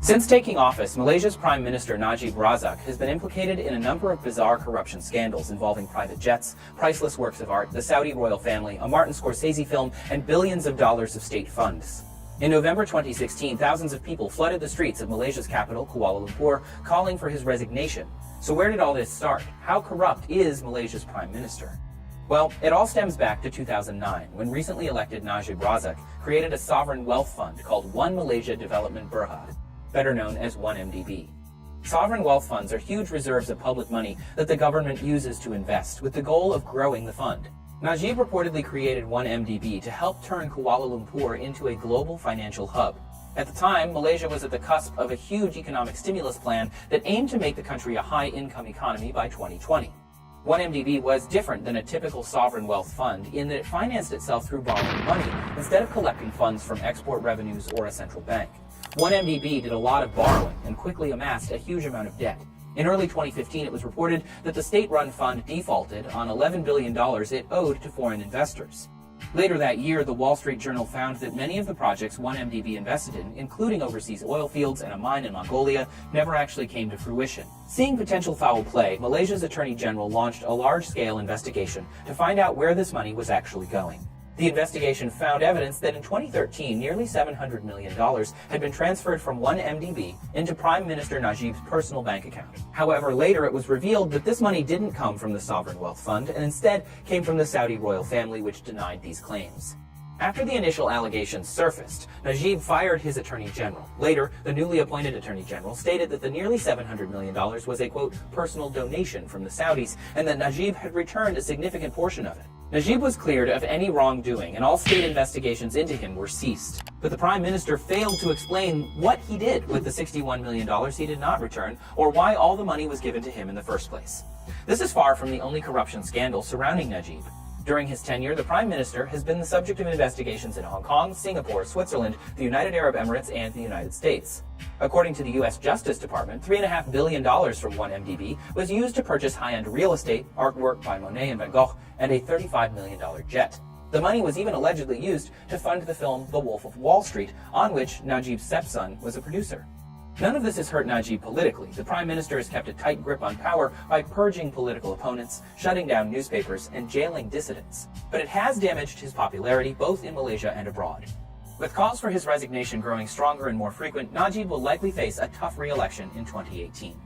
Since taking office, Malaysia's Prime Minister Najib Razak has been implicated in a number of bizarre corruption scandals involving private jets, priceless works of art, the Saudi royal family, a Martin Scorsese film, and billions of dollars of state funds. In November 2016, thousands of people flooded the streets of Malaysia's capital, Kuala Lumpur, calling for his resignation. So where did all this start? How corrupt is Malaysia's Prime Minister? Well, it all stems back to 2009, when recently elected Najib Razak created a sovereign wealth fund called One Malaysia Development Berhad, better known as 1MDB. Sovereign wealth funds are huge reserves of public money that the government uses to invest, with the goal of growing the fund. Najib reportedly created 1MDB to help turn Kuala Lumpur into a global financial hub. At the time, Malaysia was at the cusp of a huge economic stimulus plan that aimed to make the country a high-income economy by 2020. 1MDB was different than a typical sovereign wealth fund in that it financed itself through borrowing money instead of collecting funds from export revenues or a central bank. 1MDB did a lot of borrowing and quickly amassed a huge amount of debt. In early 2015, it was reported that the state-run fund defaulted on $11 billion it owed to foreign investors. Later that year, the Wall Street Journal found that many of the projects 1MDB invested in, including overseas oil fields and a mine in Mongolia, never actually came to fruition. Seeing potential foul play, Malaysia's Attorney General launched a large-scale investigation to find out where this money was actually going. The investigation found evidence that in 2013, nearly $700 million had been transferred from 1MDB into Prime Minister Najib's personal bank account. However, later it was revealed that this money didn't come from the Sovereign Wealth Fund and instead came from the Saudi royal family, which denied these claims. After the initial allegations surfaced, Najib fired his Attorney General. Later, the newly appointed Attorney General stated that the nearly $700 million was a, quote, personal donation from the Saudis, and that Najib had returned a significant portion of it. Najib was cleared of any wrongdoing, and all state investigations into him were ceased. But the Prime Minister failed to explain what he did with the $61 million he did not return, or why all the money was given to him in the first place. This is far from the only corruption scandal surrounding Najib. During his tenure, the Prime Minister has been the subject of investigations in Hong Kong, Singapore, Switzerland, the United Arab Emirates, and the United States. According to the U.S. Justice Department, $3.5 billion from 1MDB was used to purchase high-end real estate, artwork by Monet and Van Gogh, and a $35 million jet. The money was even allegedly used to fund the film The Wolf of Wall Street, on which Najib's stepson was a producer. None of this has hurt Najib politically. The Prime Minister has kept a tight grip on power by purging political opponents, shutting down newspapers, and jailing dissidents. But it has damaged his popularity both in Malaysia and abroad. With calls for his resignation growing stronger and more frequent, Najib will likely face a tough re-election in 2018.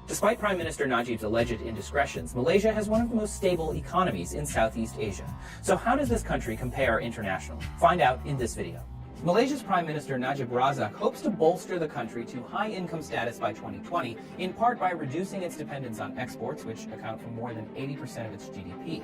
Despite Prime Minister Najib's alleged indiscretions, Malaysia has one of the most stable economies in Southeast Asia. So how does this country compare internationally? Find out in this video. Malaysia's Prime Minister Najib Razak hopes to bolster the country to high-income status by 2020, in part by reducing its dependence on exports, which account for more than 80% of its GDP.